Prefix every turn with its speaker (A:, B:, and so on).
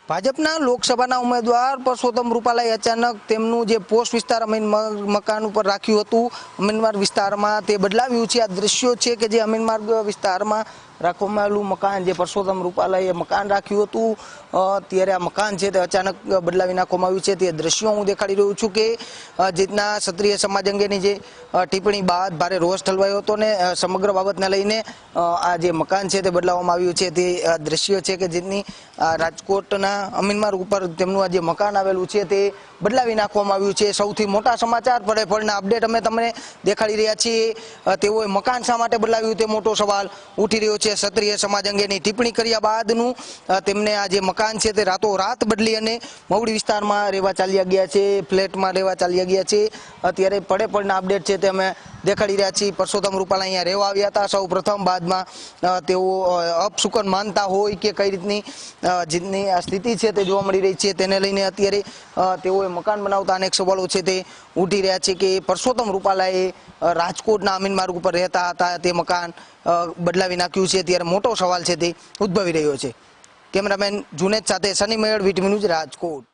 A: ભાજપના લોકસભાના ઉમેદવાર પરસોત્તમ રૂપાલાએ અચાનક તેમનું જે પોસ્ટ વિસ્તાર અમીન મકાન ઉપર રાખ્યું હતું અમીનમાર્ગ વિસ્તારમાં તે બદલાવ્યું છે। આ દ્રશ્યો છે કે જે અમીનમાર્ગ વિસ્તારમાં રાખવામાં આવેલું મકાન જે પરસોત્તમ રૂપાલાએ મકાન રાખ્યું હતું ત્યારે આ મકાન છે તે અચાનક બદલાવી નાખવામાં આવ્યું છે। તે દ્રશ્યો હું દેખાડી રહ્યો છું કે જેટના ક્ષત્રિય સમાજ અંગેની જે ટિપ્પણી બાદ ભારે રોષ ઠલવાયો હતો ને સમગ્ર બાબતને લઈને આ જે મકાન છે તે બદલાવવામાં આવ્યું છે। તે દ્રશ્યો છે કે જેની રાજકોટના અમીનમાર્ગ ઉપર તેમનું આ જે મકાન આવેલું છે તે બદલાવી નાખવામાં આવ્યું છે। સૌથી મોટા સમાચાર ફળના અપડેટ અમે તમને દેખાડી રહ્યા છીએ। તેઓએ મકાન શા માટે બદલાવ્યું તે મોટો સવાલ ઉઠી રહ્યો છે। ક્ષત્રિય સમાજ અંગેની ટિપ્પણી કર્યા બાદનું તેમને આ જે મકાન છે તે રાતોરાત બદલી અને મવડી વિસ્તારમાં રહેવા ચાલ્યા ગયા છે, ફ્લેટમાં રહેવા ચાલ્યા ગયા છે। અત્યારે ફળના અપડેટ છે તે અમે દેખાડી રહ્યા છીએ। પરસોત્તમ રૂપાલા અહીંયા રહેવા આવ્યા હતા સૌ પ્રથમ, બાદમાં તેઓ અપશુકન માનતા હોય કે કઈ રીતની જેની આ સ્થિતિ છે તે જોવા મળી રહી છે તેને લઈને અત્યારે તેઓએ મકાન બનાવતા અનેક સવાલો છે તે ઉઠી રહ્યા છે કે પરસોત્તમ રૂપાલાએ રાજકોટના અમીનમાર્ગ ઉપર રહેતા હતા તે મકાન બદલાવી નાખ્યું છે। ત્યારે મોટો સવાલ છે તે ઉદ્ભવી રહ્યો છે। કેમેરામેન જુનેદ સાથે Sunny mayor, VTV news, Rajkot.